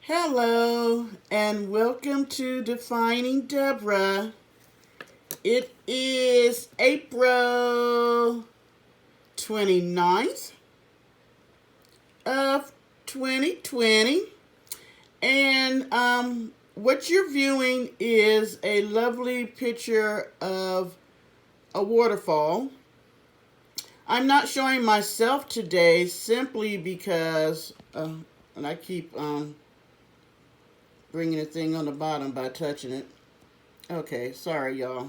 Hello, and welcome to Defining Deborah. It is April 29th of 2020, and what you're viewing is a lovely picture of a waterfall. I'm not showing myself today simply because, and I keep bringing the thing on the bottom by touching it. Okay, sorry, y'all.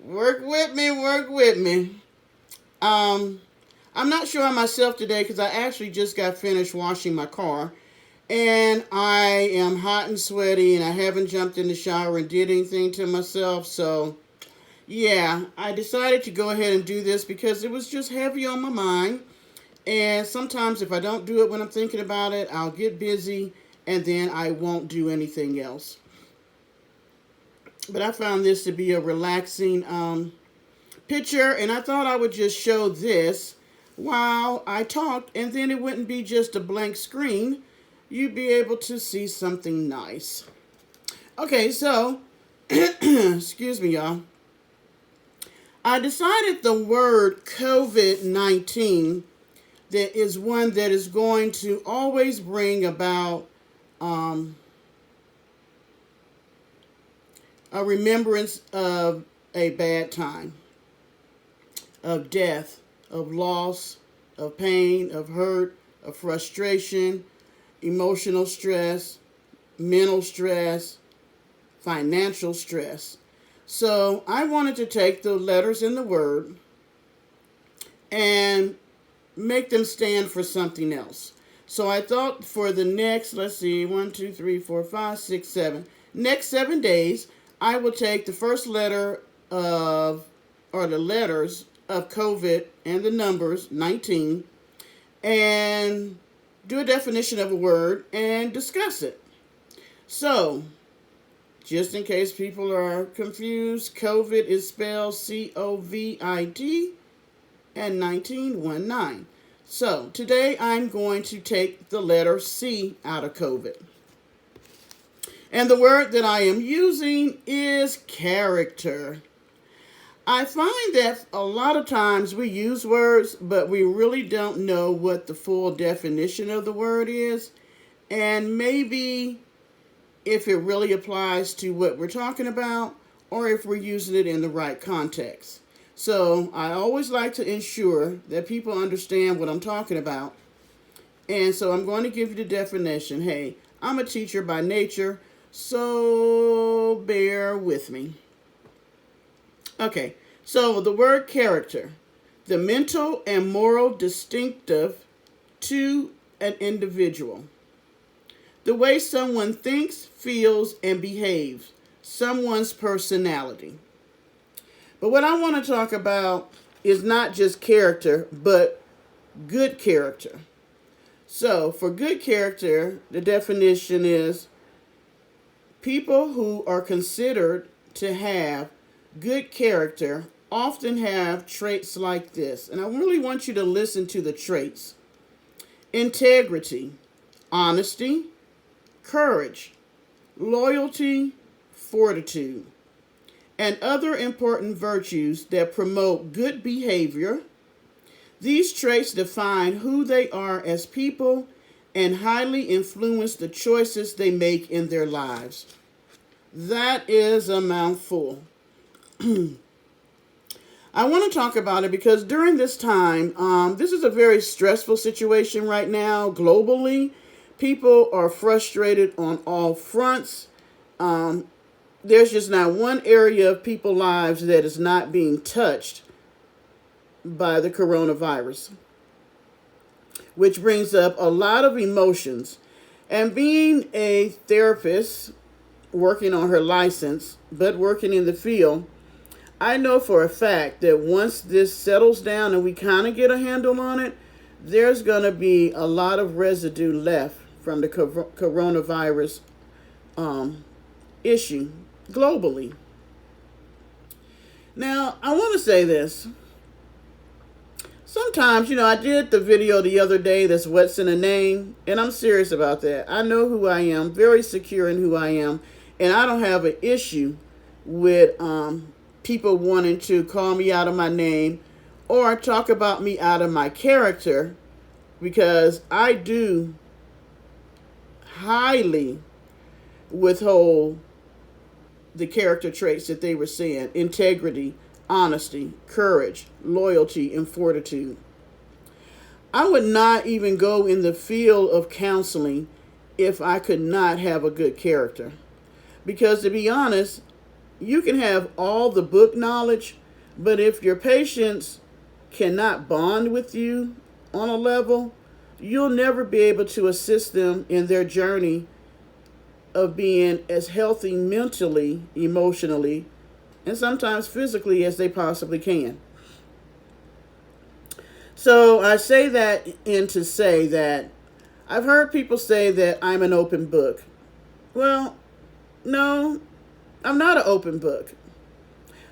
Work with me, work with me. Um, I'm not showing myself today because I actually just got finished washing my car. And I am hot and sweaty, and I haven't jumped in the shower and did anything to myself. So, yeah, I decided to go ahead and do this because it was just heavy on my mind. And sometimes if I don't do it when I'm thinking about it, I'll get busy and then I won't do anything else. But I found this to be a relaxing picture, and I thought I would just show this while I talked, and then it wouldn't be just a blank screen. You'd be able to see something nice. Okay, so, excuse me, y'all. I decided the word COVID-19 that is one that is going to always bring about a remembrance of a bad time, of death, of loss, of pain, of hurt, of frustration, emotional stress, mental stress, financial stress. So I wanted to take the letters in the word and make them stand for something else. So I thought for the next, let's see, 1, 2, 3, 4, 5, 6, 7, next 7 days, I will take the first letter of, or the letters of COVID and the numbers 19 and do a definition of a word and discuss it. So, just in case people are confused, COVID is spelled COVID and 1919. So, today I'm going to take the letter C out of COVID. And the word that I am using is character. I find that a lot of times we use words, but we really don't know what the full definition of the word is. And maybe if it really applies to what we're talking about, or if we're using it in the right context. So I always like to ensure that people understand what I'm talking about. And so I'm going to give you the definition. Hey, I'm a teacher by nature, so bear with me. Okay, so the word character, the mental and moral distinctive to an individual. The way someone thinks, feels, and behaves, someone's personality. But what I want to talk about is not just character, but good character. So, for good character, the definition is people who are considered to have good character often have traits like this. And I really want you to listen to the traits: integrity, honesty, courage, loyalty, fortitude, and other important virtues that promote good behavior. These traits define who they are as people and highly influence the choices they make in their lives. That is a mouthful. I want to talk about it because during this time, this is a very stressful situation right now globally. People are frustrated on all fronts. There's just not one area of people's lives that is not being touched by the coronavirus, which brings up a lot of emotions. And being a therapist, working on her license, but working in the field, I know for a fact that once this settles down and we kind of get a handle on it, there's going to be a lot of residue left from the coronavirus issue globally. Now, I want to say this. Sometimes, I did the video the other day that's what's in a name, and I'm serious about that. I know who I am, very secure in who I am, and I don't have an issue with people wanting to call me out of my name or talk about me out of my character, because I do highly withhold the character traits that they were saying: integrity, honesty, courage, loyalty, and fortitude. I would not even go in the field of counseling if I could not have a good character. Because to be honest, you can have all the book knowledge, but if your patients cannot bond with you on a level, you'll never be able to assist them in their journey of being as healthy mentally, emotionally, and sometimes physically as they possibly can. So I say that in to say that I've heard people say that I'm an open book. Well, no, I'm not an open book.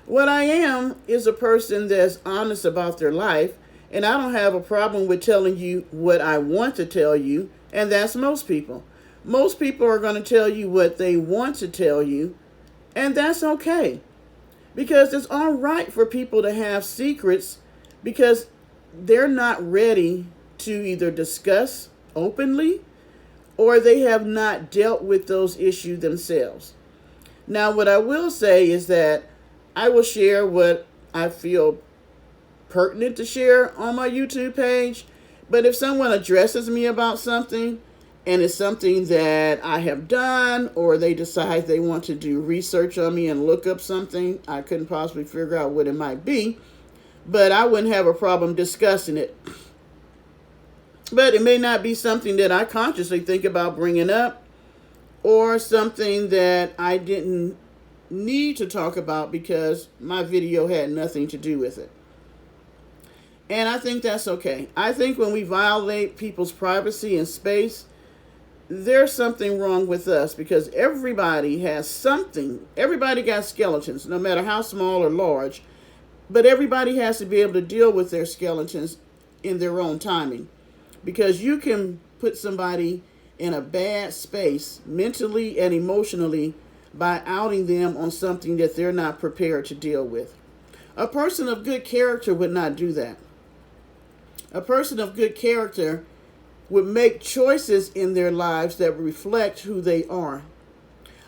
What I am is a person that's honest about their life, and I don't have a problem with telling you what I want to tell you, and that's most people. Most people are going to tell you what they want to tell you, and that's okay. Because it's all right for people to have secrets, because they're not ready to either discuss openly or they have not dealt with those issues themselves. Now, what I will say is that I will share what I feel pertinent to share on my YouTube page, but if someone addresses me about something and it's something that I have done, or they decide they want to do research on me and look up something, I couldn't possibly figure out what it might be, but I wouldn't have a problem discussing it. But it may not be something that I consciously think about bringing up, or something that I didn't need to talk about because my video had nothing to do with it. And I think that's okay. I think when we violate people's privacy and space, there's something wrong with us, because everybody has something. Everybody got skeletons, no matter how small or large. But everybody has to be able to deal with their skeletons in their own timing. Because you can put somebody in a bad space mentally and emotionally by outing them on something that they're not prepared to deal with. A person of good character would not do that. A person of good character would make choices in their lives that reflect who they are.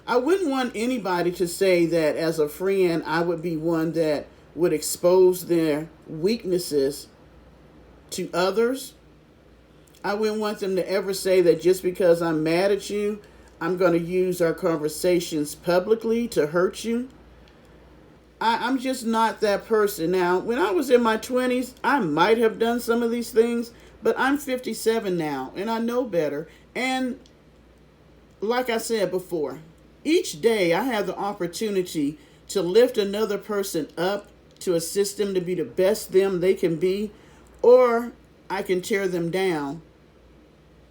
I wouldn't want anybody to say that as a friend, I would be one that would expose their weaknesses to others. I wouldn't want them to ever say that just because I'm mad at you, I'm going to use our conversations publicly to hurt you. I'm just not that person. Now, when I was in my 20s, I might have done some of these things, but I'm 57 now, and I know better. And like I said before, each day I have the opportunity to lift another person up, to assist them to be the best them they can be, or I can tear them down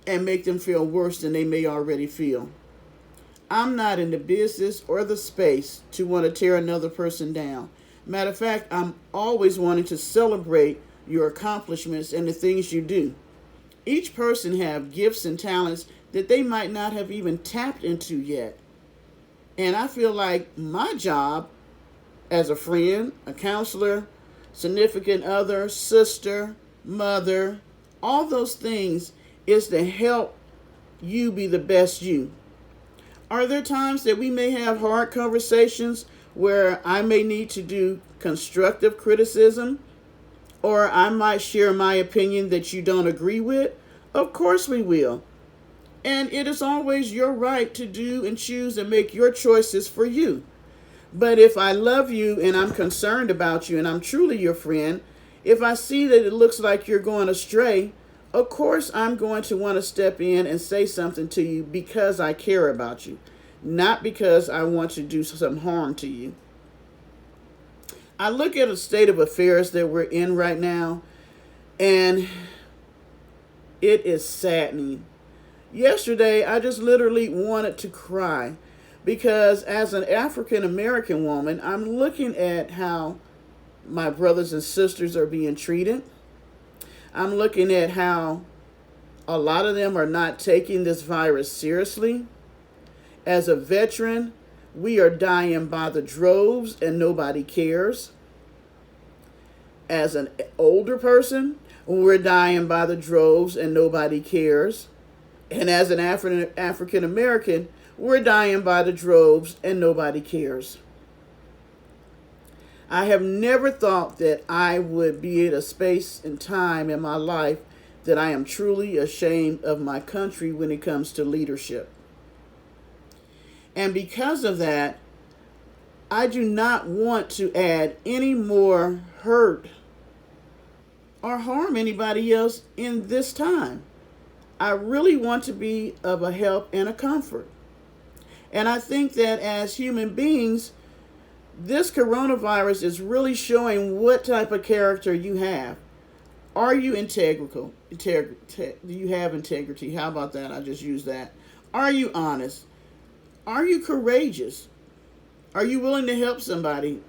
and make them feel worse than they may already feel. I'm not in the business or the space to want to tear another person down. Matter of fact, I'm always wanting to celebrate your accomplishments and the things you do. Each person have gifts and talents that they might not have even tapped into yet. And I feel like my job as a friend, a counselor, significant other, sister, mother, all those things is to help you be the best you. Are there times that we may have hard conversations where I may need to do constructive criticism, or I might share my opinion that you don't agree with? Of course we will. And it is always your right to do and choose and make your choices for you. But if I love you and I'm concerned about you and I'm truly your friend, if I see that it looks like you're going astray, of course I'm going to want to step in and say something to you because I care about you, not because I want to do some harm to you. I look at the state of affairs that we're in right now, and it is saddening. Yesterday, I just literally wanted to cry, because as an African American woman, I'm looking at how my brothers and sisters are being treated. I'm looking at how a lot of them are not taking this virus seriously. As a veteran, we are dying by the droves and nobody cares. As an older person, we're dying by the droves and nobody cares. And as an African American, we're dying by the droves and nobody cares. I have never thought that I would be at a space and time in my life that I am truly ashamed of my country when it comes to leadership. And because of that, I do not want to add any more hurt or harm anybody else in this time. I really want to be of a help and a comfort. And I think that as human beings, this coronavirus is really showing what type of character you have. Are you integral? Do you have integrity? How about that? I just used that. Are you honest? Are you courageous? Are you willing to help somebody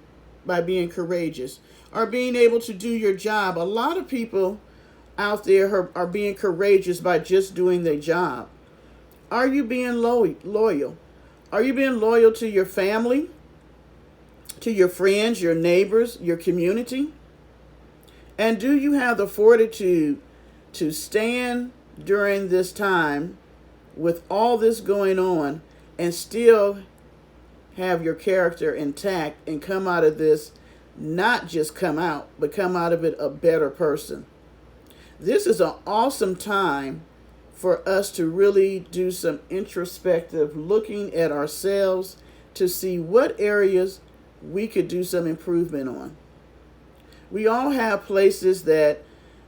by being courageous? Or being able to do your job? A lot of people out there are being courageous by just doing their job. Are you being loyal? Are you being loyal to your family, to your friends, your neighbors, your community? And do you have the fortitude to stand during this time with all this going on and still have your character intact and come out of this, not just come out, but come out of it a better person? This is an awesome time for us to really do some introspective looking at ourselves to see what areas we could do some improvement on. We all have places that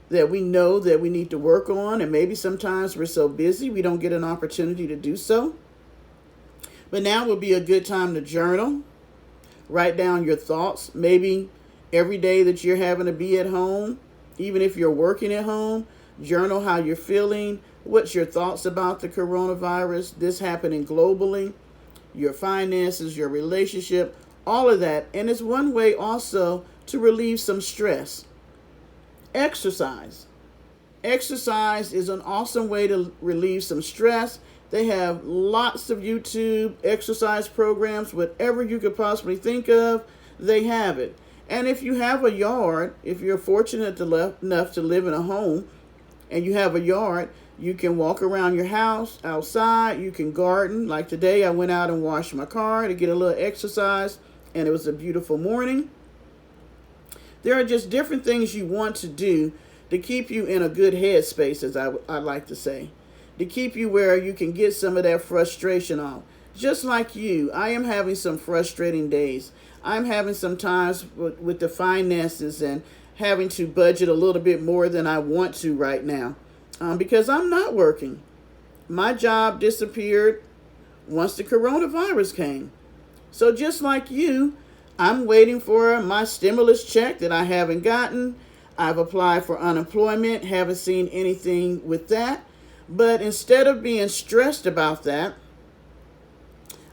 we know that we need to work on, and maybe sometimes we're so busy we don't get an opportunity to do so. But now would be a good time to journal, write down your thoughts. Maybe every day that you're having to be at home, even if you're working at home, journal how you're feeling, what's your thoughts about the coronavirus, this happening globally, your finances, your relationship, all of that. And it's one way also to relieve some stress. Exercise. Exercise is an awesome way to relieve some stress. They have lots of YouTube exercise programs, whatever you could possibly think of, they have it. And if you have a yard, if you're fortunate enough to live in a home and you have a yard, you can walk around your house, outside, you can garden. Like today, I went out and washed my car to get a little exercise, and it was a beautiful morning. There are just different things you want to do to keep you in a good headspace, as I like to say, to keep you where you can get some of that frustration off. Just like you, I am having some frustrating days. I'm having some times with the finances and having to budget a little bit more than I want to right now because I'm not working. My job disappeared once the coronavirus came. So just like you, I'm waiting for my stimulus check that I haven't gotten. I've applied for unemployment, haven't seen anything with that. But instead of being stressed about that,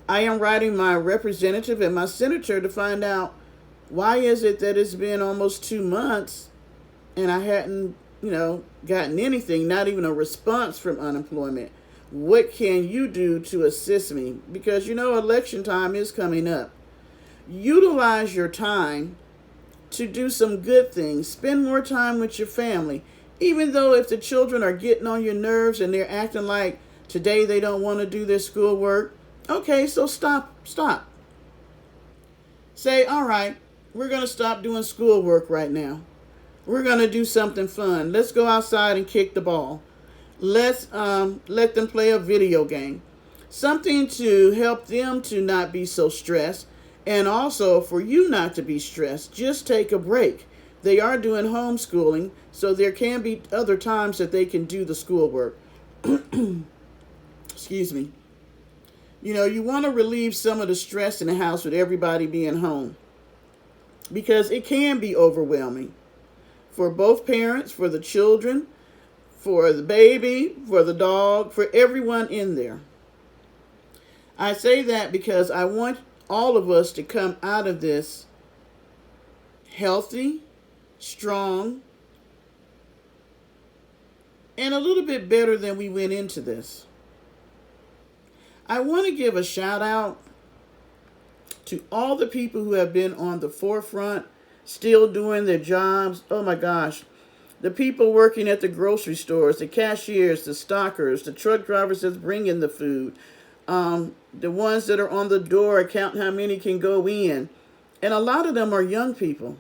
I am writing my representative and my senator to find out why is it that it's been almost 2 months and I hadn't, gotten anything, not even a response from unemployment. What can you do to assist me? Because, election time is coming up. Utilize your time to do some good things. Spend more time with your family. Even though if the children are getting on your nerves and they're acting like today they don't want to do their schoolwork, okay, so stop. Say, all right, we're going to stop doing schoolwork right now. We're going to do something fun. Let's go outside and kick the ball. Let's let them play a video game. Something to help them to not be so stressed. And also for you not to be stressed. Just take a break. They are doing homeschooling, so there can be other times that they can do the schoolwork. Excuse me. You want to relieve some of the stress in the house with everybody being home, because it can be overwhelming for both parents, for the children, for the baby, for the dog, for everyone in there. I say that because I want all of us to come out of this healthy, strong, and a little bit better than we went into this. I want to give a shout out to all the people who have been on the forefront, still doing their jobs. Oh my gosh. The people working at the grocery stores, the cashiers, the stockers, the truck drivers that's bringing the food, the ones that are on the door counting how many can go in. And a lot of them are young people.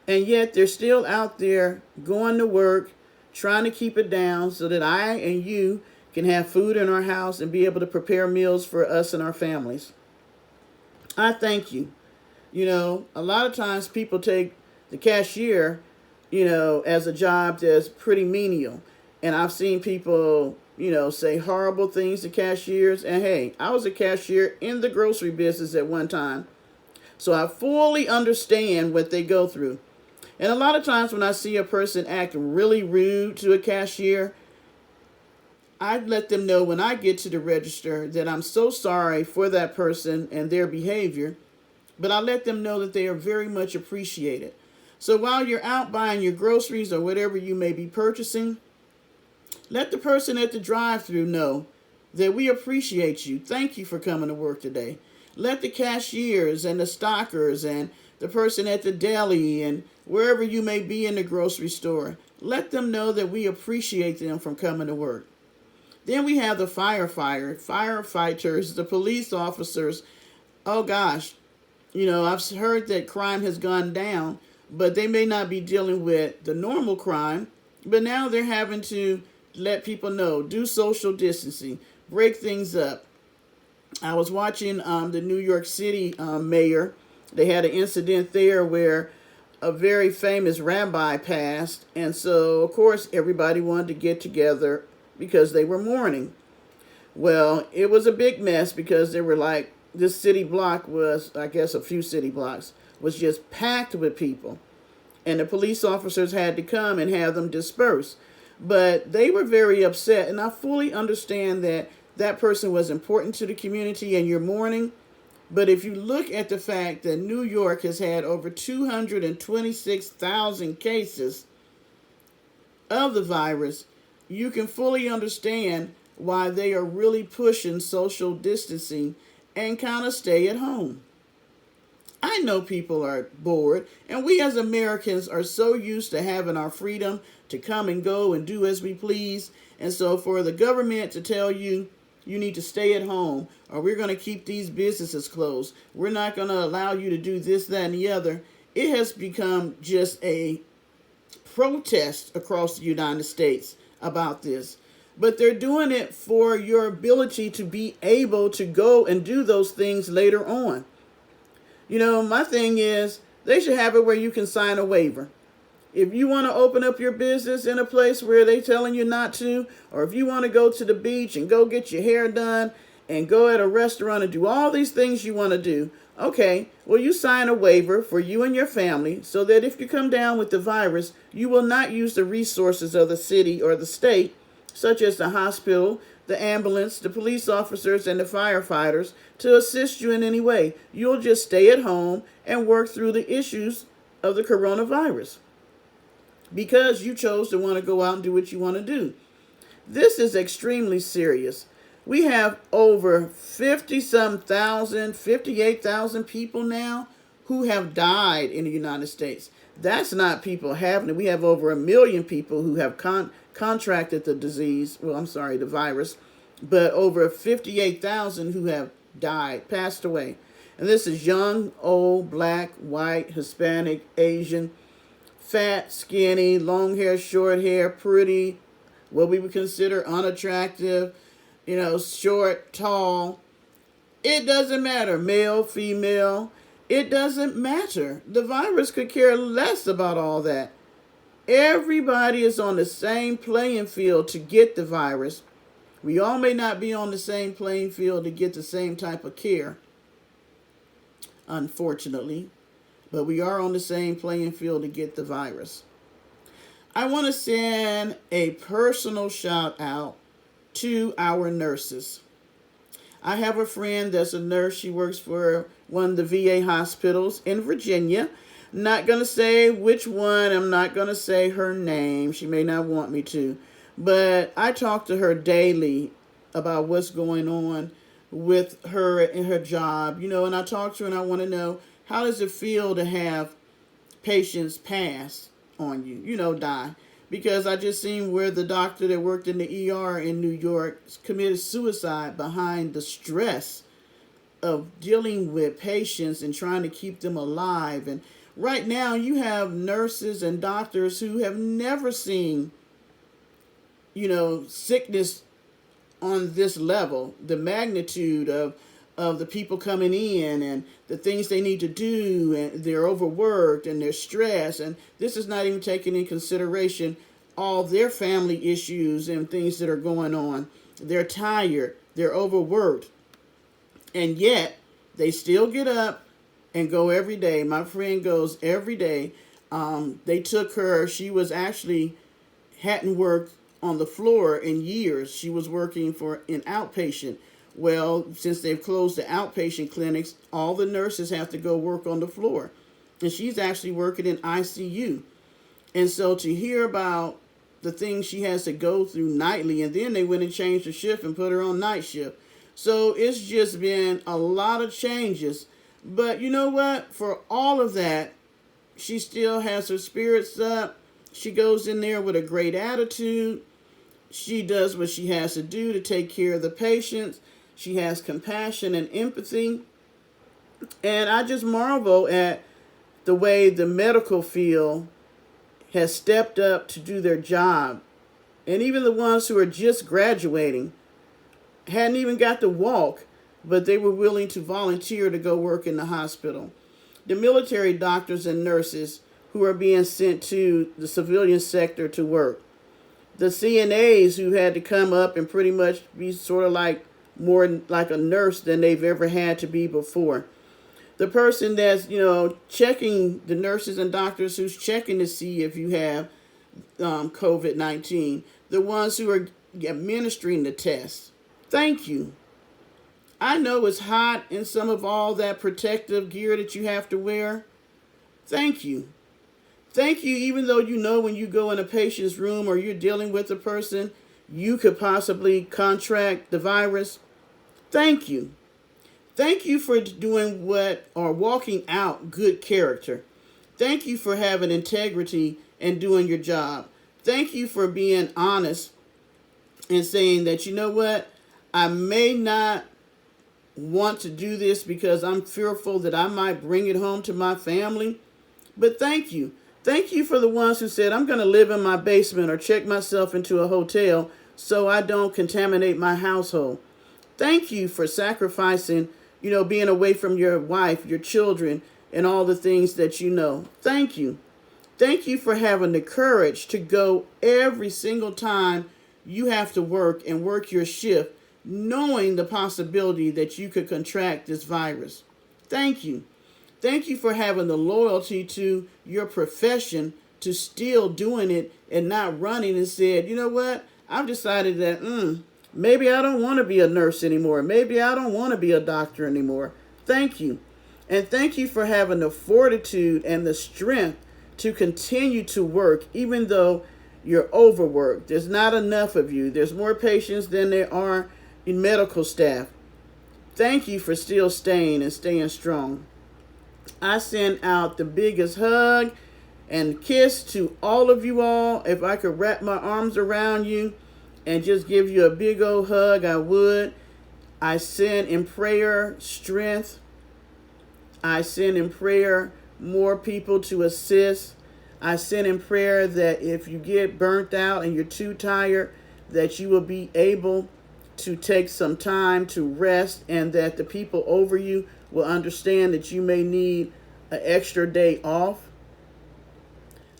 And yet they're still out there going to work, trying to keep it down so that I and you can have food in our house and be able to prepare meals for us and our families. I thank you. You know, a lot of times people take the cashier, as a job that's pretty menial. And I've seen people, say horrible things to cashiers. And hey, I was a cashier in the grocery business at one time. So I fully understand what they go through. And a lot of times when I see a person act really rude to a cashier, I let them know when I get to the register that I'm so sorry for that person and their behavior, but I let them know that they are very much appreciated. So while you're out buying your groceries or whatever you may be purchasing, let the person at the drive-thru know that we appreciate you. Thank you for coming to work today. Let the cashiers and the stockers and the person at the deli and wherever you may be in the grocery store, let them know that we appreciate them from coming to work. Then we have the firefighters, the police officers. Oh gosh, I've heard that crime has gone down, but they may not be dealing with the normal crime, but now they're having to let people know, do social distancing, break things up. I was watching the New York City mayor. They had an incident there where a very famous rabbi passed, and so of course everybody wanted to get together because they were mourning. Well, it was a big mess because they were like, this city block was, I guess a few city blocks, was just packed with people. And the police officers had to come and have them disperse. But they were very upset, and I fully understand that that person was important to the community and you're mourning. But if you look at the fact that New York has had over 226,000 cases of the virus, you can fully understand why they are really pushing social distancing and kind of stay at home. I know people are bored, and we as Americans are so used to having our freedom to come and go and do as we please. And so for the government to tell you, you need to stay at home, or we're going to keep these businesses closed, we're not going to allow you to do this, that, and the other, it has become just a protest across the United States about this. But they're doing it for your ability to be able to go and do those things later on. My thing is, they should have it where you can sign a waiver. If you want to open up your business in a place where they're telling you not to, or if you want to go to the beach and go get your hair done and go at a restaurant and do all these things you want to do, okay, well, you sign a waiver for you and your family so that if you come down with the virus, you will not use the resources of the city or the state, such as the hospital, the ambulance, the police officers, and the firefighters, to assist you in any way. You'll just stay at home and work through the issues of the coronavirus because you chose to want to go out and do what you want to do. This is extremely serious. We have over 58,000 people now who have died in the United States. That's not people having it. We have over 1 million people who have contracted the disease. The virus. But over 58,000 who have died, passed away. And this is young, old, black, white, Hispanic, Asian, fat, skinny, long hair, short hair, pretty, what we would consider unattractive, short, tall. It doesn't matter, male, female. It doesn't matter. The virus could care less about all that. Everybody is on the same playing field to get the virus. We all may not be on the same playing field to get the same type of care, unfortunately, but we are on the same playing field to get the virus. I want to send a personal shout out to our nurses. I have a friend that's a nurse. She works for one of the VA hospitals in Virginia. Not going to say which one. I'm not going to say her name. She may not want me to. But I talk to her daily about what's going on with her and her job, and I talk to her and I want to know, how does it feel to have patients pass on you, die? Because I just seen where the doctor that worked in the ER in New York committed suicide behind the stress of dealing with patients and trying to keep them alive. And right now you have nurses and doctors who have never seen, sickness on this level, the magnitude of the people coming in and the things they need to do, and they're overworked and they're stressed, and this is not even taking in consideration all their family issues and things that are going on. They're tired, they're overworked, and yet they still get up and go every day. My friend goes every day. They took her, she was actually hadn't worked on the floor in years. She was working for an outpatient. Well, since they've closed the outpatient clinics, all the nurses have to go work on the floor. And she's actually working in ICU. And so to hear about the things she has to go through nightly, and then they went and changed the shift and put her on night shift. So it's just been a lot of changes. But you know what? For all of that, she still has her spirits up. She goes in there with a great attitude. She does what she has to do to take care of the patients. She has compassion and empathy. And I just marvel at the way the medical field has stepped up to do their job. And even the ones who are just graduating hadn't even got to walk, but they were willing to volunteer to go work in the hospital. The military doctors and nurses who are being sent to the civilian sector to work. The CNAs who had to come up and pretty much be sort of like more like a nurse than they've ever had to be before. The person that's, checking, the nurses and doctors who's checking to see if you have COVID-19. The ones who are administering the tests. Thank you. I know it's hot in some of all that protective gear that you have to wear. Thank you. Thank you, even though when you go in a patient's room or you're dealing with a person, you could possibly contract the virus. Thank you. Thank you for doing walking out good character. Thank you for having integrity and doing your job. Thank you for being honest and saying that, I may not want to do this because I'm fearful that I might bring it home to my family. But thank you. Thank you for the ones who said, I'm going to live in my basement or check myself into a hotel so I don't contaminate my household. Thank you for sacrificing, being away from your wife, your children, and all the things that you know. Thank you. Thank you for having the courage to go every single time you have to work and work your shift, knowing the possibility that you could contract this virus. Thank you. Thank you for having the loyalty to your profession, to still doing it and not running and said, I've decided that maybe I don't want to be a nurse anymore. Maybe I don't want to be a doctor anymore. Thank you. And thank you for having the fortitude and the strength to continue to work, even though you're overworked. There's not enough of you. There's more patients than there are in medical staff. Thank you for still staying and staying strong. I send out the biggest hug and kiss to all of you all. If I could wrap my arms around you and just give you a big old hug, I would. I send in prayer strength. I send in prayer more people to assist. I send in prayer that if you get burnt out and you're too tired, that you will be able to take some time to rest, and that the people over you will understand that you may need an extra day off.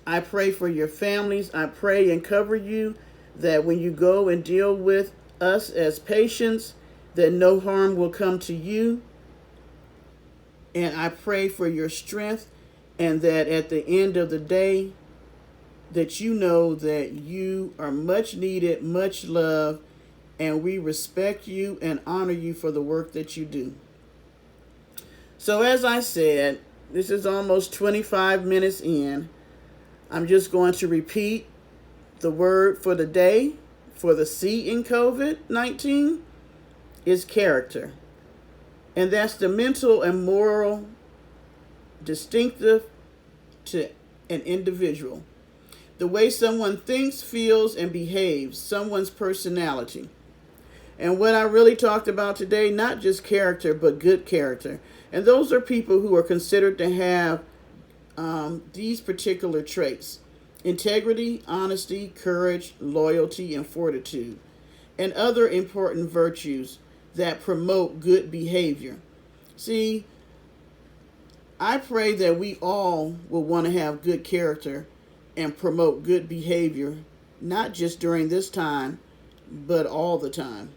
I pray for your families. I pray and cover you that when you go and deal with us as patients, that no harm will come to you. And I pray for your strength, and that at the end of the day, that you know that you are much needed, much loved, and we respect you and honor you for the work that you do. So as I said, This is almost 25 minutes in. I'm just going to repeat the word for the day for the C in COVID-19 is character. And that's the mental and moral distinctive to an individual. The way someone thinks, feels, and behaves, someone's personality. And what I really talked about today, not just character, but good character. And those are people who are considered to have these particular traits: integrity, honesty, courage, loyalty, and fortitude, and other important virtues that promote good behavior. See, I pray that we all will want to have good character and promote good behavior, not just during this time, but all the time.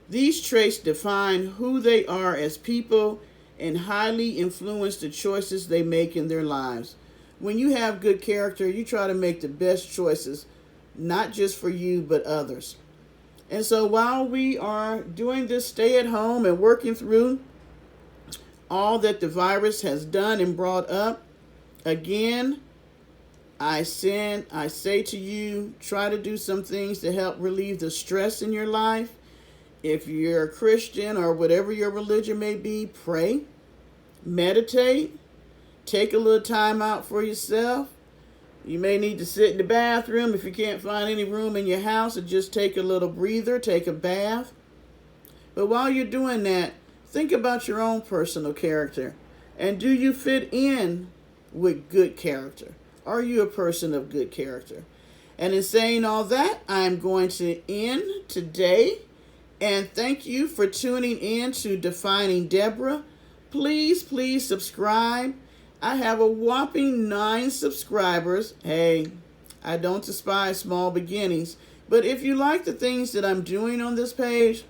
These traits define who they are as people and highly influence the choices they make in their lives. When you have good character, you try to make the best choices, not just for you, but others. And so while we are doing this stay at home and working through all that the virus has done and brought up, again, I say to you, try to do some things to help relieve the stress in your life. If you're a Christian or whatever your religion may be, pray, meditate, take a little time out for yourself. You may need to sit in the bathroom if you can't find any room in your house, or just take a little breather, take a bath. But while you're doing that, think about your own personal character. And do you fit in with good character? Are you a person of good character? And in saying all that, I'm going to end today. And thank you for tuning in to Defining Deborah. Please subscribe. I have a whopping 9 subscribers. Hey, I don't despise small beginnings. But if you like the things that I'm doing on this page,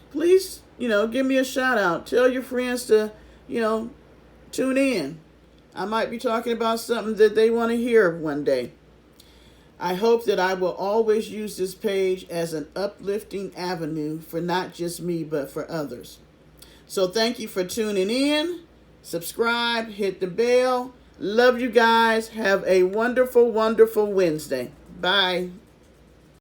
please, give me a shout out. Tell your friends to, tune in. I might be talking about something that they want to hear one day. I hope that I will always use this page as an uplifting avenue for not just me, but for others. So thank you for tuning in. Subscribe, hit the bell. Love you guys. Have a wonderful, wonderful Wednesday. Bye.